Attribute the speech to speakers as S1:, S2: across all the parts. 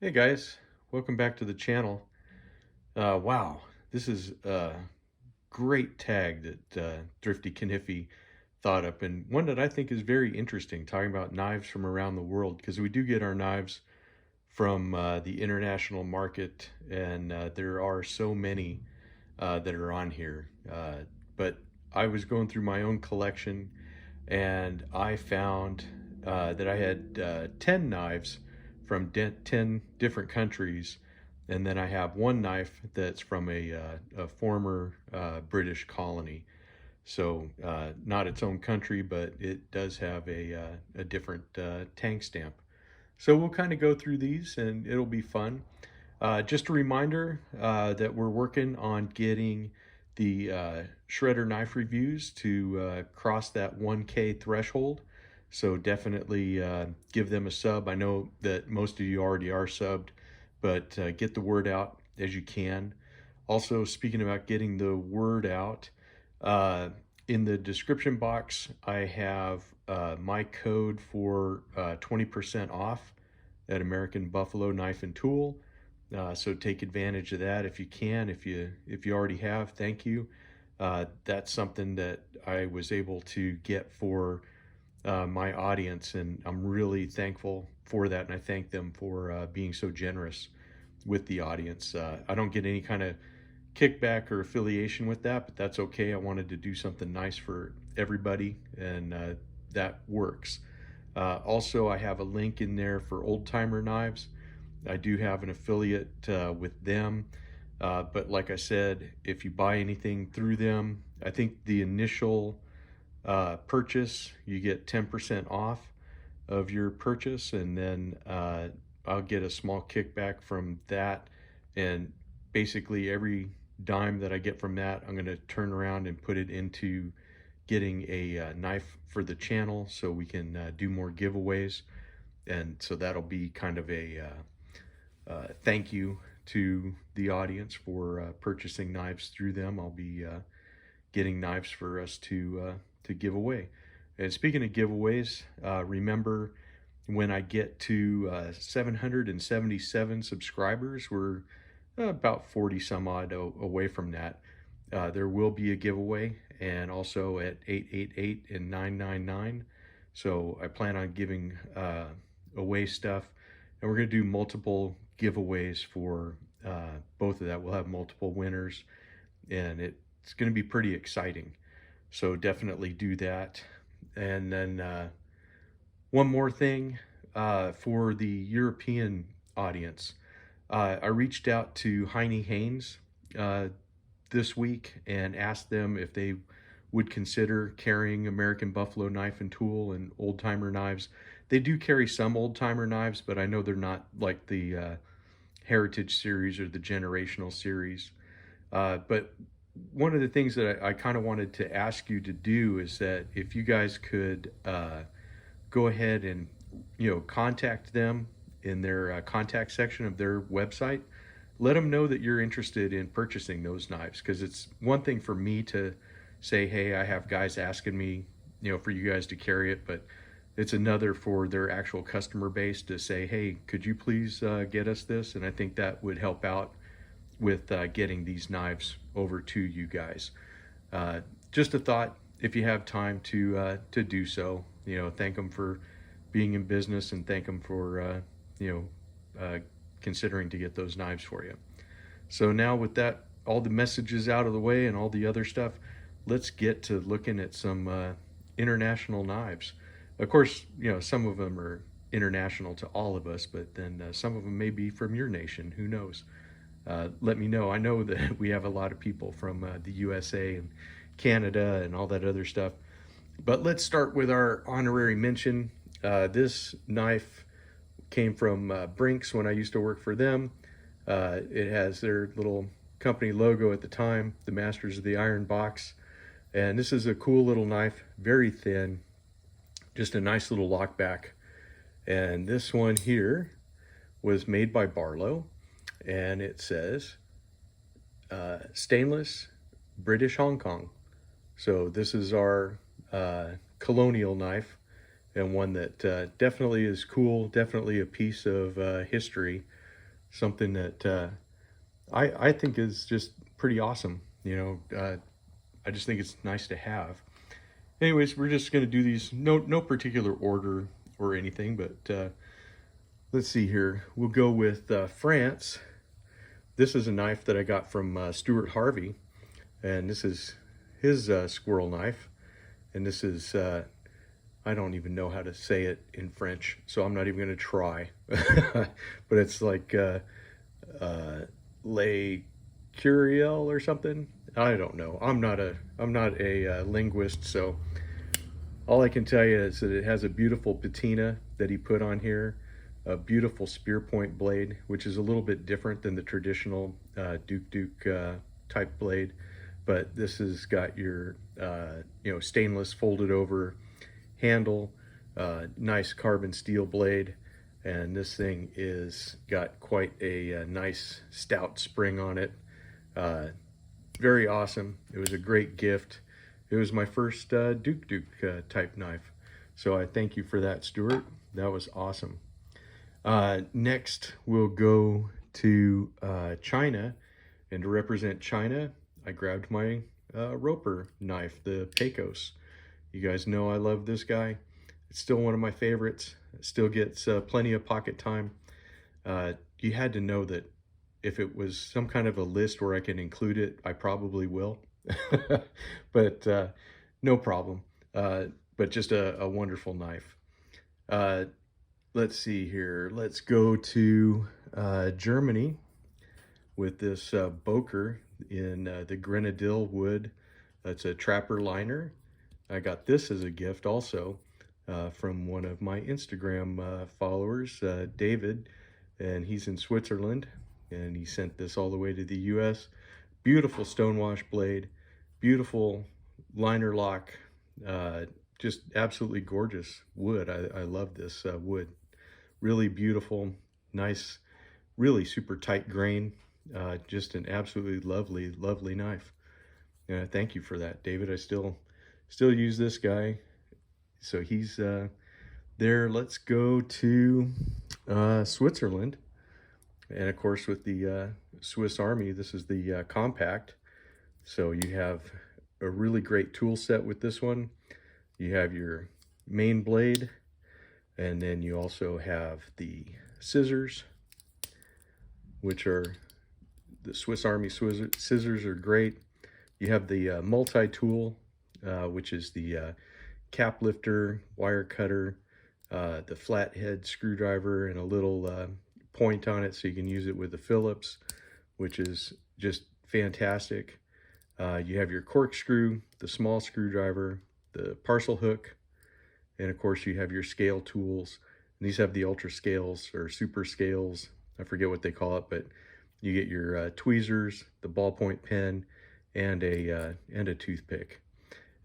S1: Hey guys, welcome back to the channel. Wow, this is a great tag that Thrifty Kniffy thought up, and one that I think is very interesting, talking about knives from around the world, because we do get our knives from the international market, and there are so many that are on here. But I was going through my own collection, and I found that I had 10 knives from 10 different countries, and then I have one knife that's from a former British colony. So not its own country, but it does have a different tank stamp. So we'll kind of go through these and it'll be fun. Just a reminder that we're working on getting the shredder knife reviews to cross that 1K threshold. So definitely give them a sub. I know that most of you already are subbed, but get the word out as you can. Also, speaking about getting the word out, uh, in the description box, I have my code for 20% off at American Buffalo Knife and Tool. So take advantage of that if you can. If you already have, thank you. That's something that I was able to get for my audience, and I'm really thankful for that. And I thank them for being so generous with the audience. I don't get any kind of kickback or affiliation with that, but that's okay. I wanted to do something nice for everybody, and that works. Also, I have a link in there for Old Timer Knives. I do have an affiliate with them, but like I said, if you buy anything through them, I think the initial purchase, you get 10% off of your purchase, and then I'll get a small kickback from that. And basically, every dime that I get from that, I'm going to turn around and put it into getting a knife for the channel so we can do more giveaways. And so that'll be kind of a thank you to the audience for purchasing knives through them. I'll be getting knives for us to give away. And speaking of giveaways, remember when I get to 777 subscribers, we're about 40 some odd away from that. There will be a giveaway, and also at 888 and 999. So I plan on giving away stuff, and we're going to do multiple giveaways for both of that. We'll have multiple winners, and it's going to be pretty exciting. So definitely do that. And then one more thing for the European audience. I reached out to Heine Haynes this week and asked them if they would consider carrying American Buffalo Knife and Tool and Old Timer knives. They do carry some Old Timer knives, but I know they're not like the Heritage series or the Generational series. But one of the things that I kind of wanted to ask you to do is that if you guys could go ahead and contact them in their contact section of their website, let them know that you're interested in purchasing those knives, because it's one thing for me to say, hey, I have guys asking me, for you guys to carry it, but it's another for their actual customer base to say, hey, could you please get us this? And I think that would help out with getting these knives over to you guys. Just a thought, if you have time to do so, thank them for being in business, and thank them for considering to get those knives for you. So now with that, all the messages out of the way and all the other stuff, let's get to looking at some international knives. Of course, some of them are international to all of us, but then some of them may be from your nation. Who knows? Let me know. I know that we have a lot of people from the USA and Canada and all that other stuff. But let's start with our honorary mention. This knife came from Brinks when I used to work for them. It has their little company logo at the time, the Masters of the Iron Box. And this is a cool little knife, very thin, just a nice little lockback. And this one here was made by Barlow, and it says stainless, British Hong Kong. So this is our colonial knife, and one that definitely is cool, definitely a piece of history something that I think is just pretty awesome. I just think it's nice to have. Anyways, we're just going to do these, no particular order or anything, but let's see here. We'll go with France. This is a knife that I got from Stuart Harvey, and this is his squirrel knife. And this is, I don't even know how to say it in French, so I'm not even going to try. But it's like Le Curiel or something. I don't know. I'm not a linguist, so all I can tell you is that it has a beautiful patina that he put on here, a beautiful spear point blade, which is a little bit different than the traditional Duke type blade. But this has got your stainless folded over handle, nice carbon steel blade, and this thing is got quite a nice stout spring on it. Very awesome. It was a great gift. It was my first Duke type knife. So I thank you for that, Stuart. That was awesome. Next, we'll go to China. And to represent China, I grabbed my Roper knife, the Pecos. You guys know I love this guy. It's still one of my favorites. It still gets plenty of pocket time. You had to know that if it was some kind of a list where I can include it, I probably will. But no problem. But just a wonderful knife. Let's see here. Let's go to Germany with this Boker in the Grenadille wood. That's a trapper liner. I got this as a gift also from one of my Instagram followers, David, and he's in Switzerland, and he sent this all the way to the US. Beautiful stonewash blade, beautiful liner lock, just absolutely gorgeous wood. I love this wood. Really beautiful, nice, really super tight grain. Just an absolutely lovely knife. Thank you for that, David. I still use this guy. So he's there. Let's go to Switzerland. And of course, with the Swiss Army, this is the compact. So you have a really great tool set with this one. You have your main blade, and then you also have the scissors, which are the Swiss Army scissors are great. You have the multi-tool, which is the cap lifter, wire cutter, the flathead screwdriver, and a little point on it so you can use it with the Phillips, which is just fantastic. You have your corkscrew, the small screwdriver, the parcel hook, and of course you have your scale tools. And these have the ultra scales or super scales. I forget what they call it, but you get your tweezers, the ballpoint pen, and a toothpick.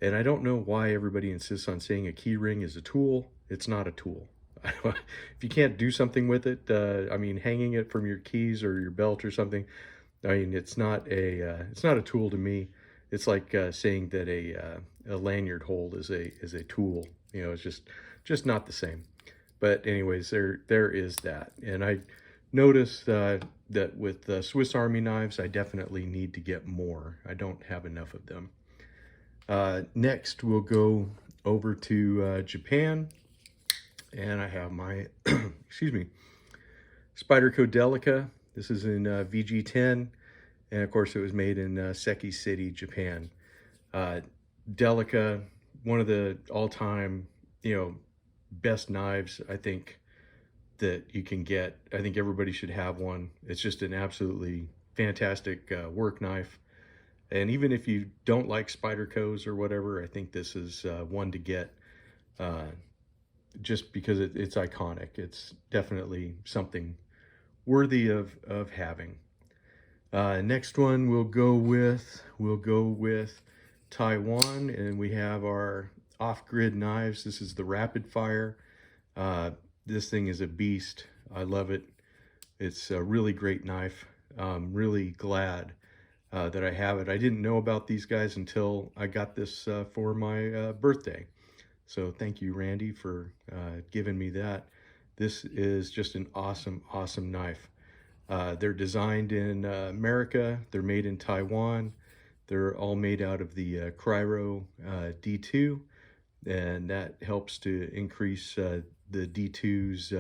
S1: And I don't know why everybody insists on saying a key ring is a tool. It's not a tool. If you can't do something with it, I mean, hanging it from your keys or your belt or something, I mean, it's not a tool to me. It's like saying that a lanyard hold is a tool. It's just not the same. But anyways, there is that. And I noticed that with Swiss Army knives, I definitely need to get more. I don't have enough of them. Next, we'll go over to Japan, and I have my, excuse me, Spyderco Delica. This is in VG10, and of course it was made in Seki City, Japan. Delica, one of the all-time, best knives, I think, that you can get. I think everybody should have one. It's just an absolutely fantastic work knife. And even if you don't like Spydercos or whatever, I think this is one to get just because it's iconic. It's definitely something worthy of having. Next one we'll go with Taiwan, and we have our off-grid knives. This is the Rapid Fire. This thing is a beast. I love it. It's a really great knife. I'm really glad that I have it. I didn't know about these guys until I got this for my birthday. So thank you, Randy, for giving me that. This is just an awesome knife. They're designed in America. They're made in Taiwan. They're all made out of the Cryo D2, and that helps to increase the D2's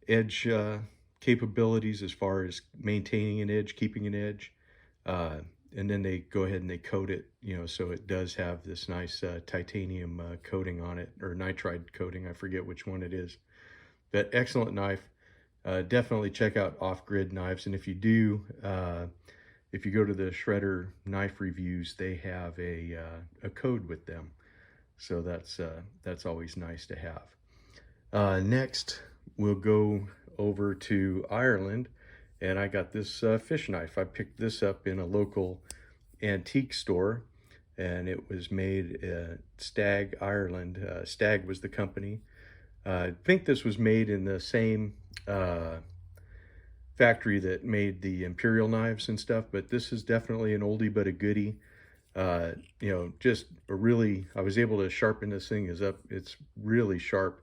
S1: edge capabilities as far as maintaining an edge, keeping an edge. And then they go ahead and they coat it, so it does have this nice titanium coating on it, or nitride coating. I forget which one it is. But excellent knife. Definitely check out Off-Grid Knives. And if you do, if you go to the Shredder Knife Reviews, they have a code with them. So that's always nice to have. Next, we'll go over to Ireland, and I got this fish knife. I picked this up in a local antique store, and it was made at Stag, Ireland. Stag was the company. I think this was made in the same factory that made the Imperial knives and stuff, but this is definitely an oldie but a goodie. Just a really, I was able to sharpen this thing it's really sharp,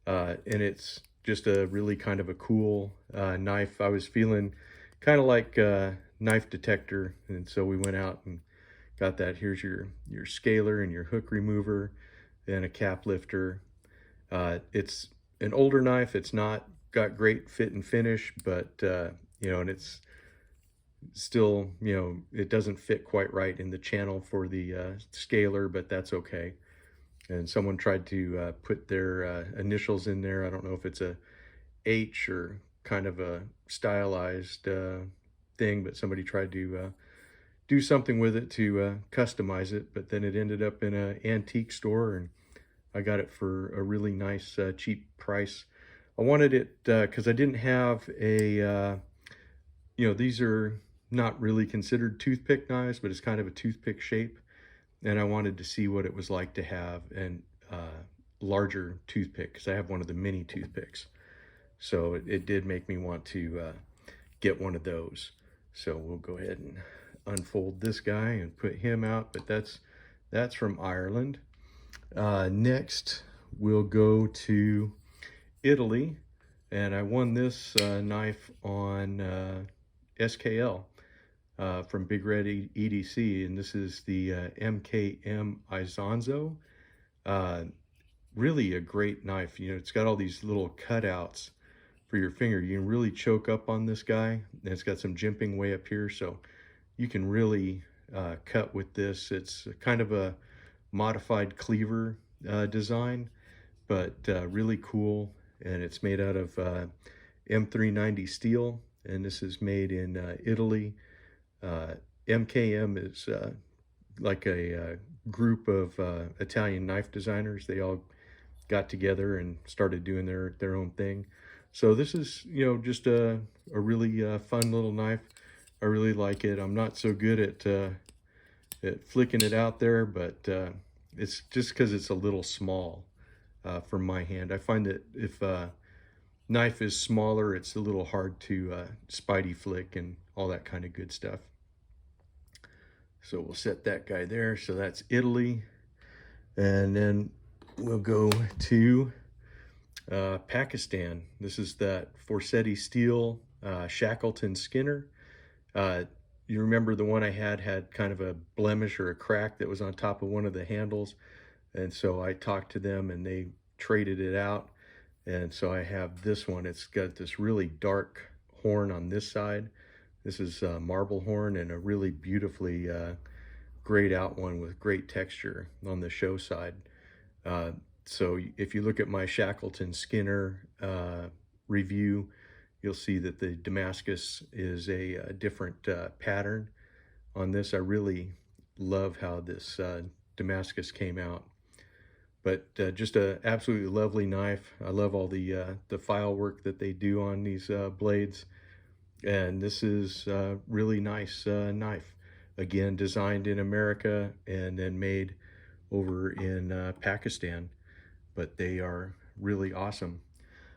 S1: and it's just a really kind of a cool knife. I was feeling kind of like knife detector, and so we went out and got that. Here's your scaler and your hook remover, and a cap lifter. It's an older knife. It's not got great fit and finish, but and it's still, it doesn't fit quite right in the channel for the scaler, but that's okay. And someone tried to put their initials in there. I don't know if it's a H or kind of a stylized thing, but somebody tried to do something with it to customize it, but then it ended up in an antique store, and I got it for a really nice cheap price. I wanted it because I didn't have a, these are not really considered toothpick knives, but it's kind of a toothpick shape. And I wanted to see what it was like to have a larger toothpick, because I have one of the mini toothpicks. So it did make me want to get one of those. So we'll go ahead and unfold this guy and put him out, but that's from Ireland. Next, we'll go to Italy, and I won this knife on SKL from Big Red EDC, and this is the MKM Isonzo. Really a great knife. It's got all these little cutouts for your finger. You can really choke up on this guy, and it's got some jimping way up here, so you can really cut with this. It's kind of a modified cleaver design, but really cool, and it's made out of M390 steel, and this is made in Italy. MKM is like a group of Italian knife designers. They all got together and started doing their own thing. So this is, just a really fun little knife. I really like it. I'm not so good at flicking it out there, but it's just because it's a little small for my hand. I find that if knife is smaller, it's a little hard to spidey flick and all that kind of good stuff. So we'll set that guy there. So that's Italy. And then we'll go to Pakistan. This is that Forsetti steel Shackleton Skinner. You remember the one I had kind of a blemish or a crack that was on top of one of the handles. And so I talked to them and they traded it out. And so I have this one. It's got this really dark horn on this side. This is marble horn, and a really beautifully grayed out one with great texture on the show side. So if you look at my Shackleton Skinner review, you'll see that the Damascus is a different pattern on this. I really love how this Damascus came out. But just an absolutely lovely knife. I love all the file work that they do on these blades. And this is a really nice knife. Again, designed in America and then made over in Pakistan. But they are really awesome.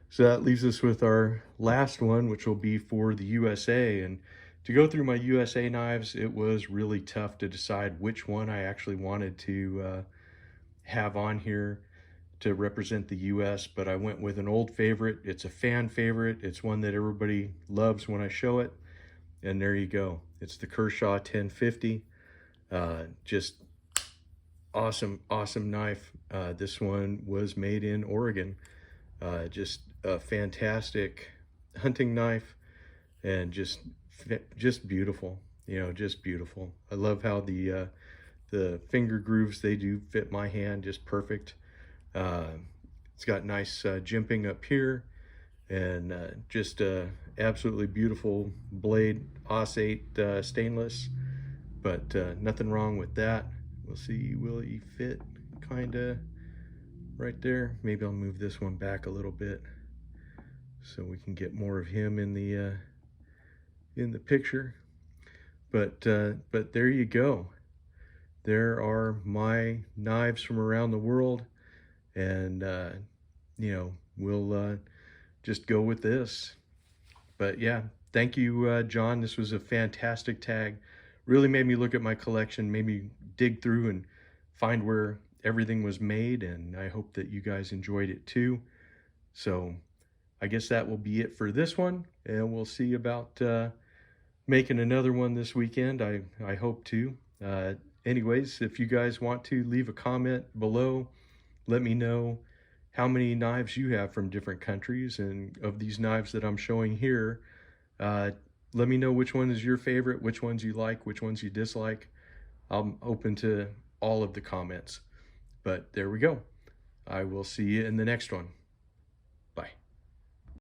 S1: So that leaves us with our last one, which will be for the USA. And to go through my USA knives, it was really tough to decide which one I actually wanted to have on here. to represent the US, but I went with an old favorite. It's a fan favorite. It's one that everybody loves when I show it. And there you go. It's the Kershaw 1050. Just awesome, awesome knife. This one was made in Oregon. Just a fantastic hunting knife, and just beautiful. You know, just beautiful. I love how the finger grooves they do fit my hand just perfect. It's got nice jimping up here, and just absolutely beautiful blade, Os 8 stainless, but nothing wrong with that. We'll see, will he fit kind of right there? Maybe I'll move this one back a little bit so we can get more of him in the picture. But there you go. There are my knives from around the world, and you know, we'll just go with this. But yeah, thank you, John. This was a fantastic tag. Really made me look at my collection, made me dig through and find where everything was made, and I hope that you guys enjoyed it too. So I guess that will be it for this one, and we'll see about making another one this weekend. I hope to. Anyways, if you guys want to leave a comment below, let me know how many knives you have from different countries, and of these knives that I'm showing here, let me know which one is your favorite, which ones you like, which ones you dislike. I'm open to all of the comments. But there we go. I will see you in the next one.